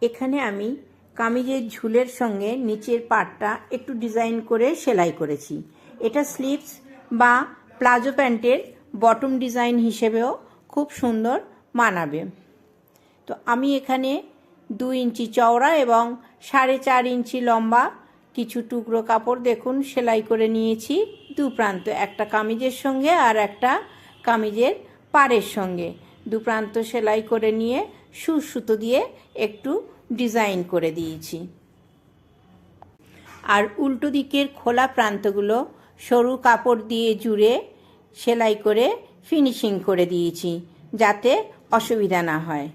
এখানে আমি কামিজের ঝুলের সঙ্গে নিচের পাটটা একটু ডিজাইন করে সেলাই করেছি। এটা স্লিভস বা প্লাজো প্যান্টের বটম ডিজাইন হিসেবেও খুব সুন্দর মানাবে। তো আমি এখানে 2 ইঞ্চি চওড়া এবং 4.5 ইঞ্চি লম্বা কিছু টুকরো কাপড় দেখুন সেলাই করে নিয়েছি দু প্রান্ত, একটা কামিজের সঙ্গে আর একটা কামিজের পাড়ের সঙ্গে দু প্রান্ত সেলাই করে নিয়ে সুতো দিয়ে একটু ডিজাইন করে দিয়েছি। আর উল্টো দিকের খোলা প্রান্তগুলো সরু কাপড় দিয়ে জুড়ে সেলাই করে ফিনিশিং করে দিয়েছি যাতে অসুবিধা না হয়।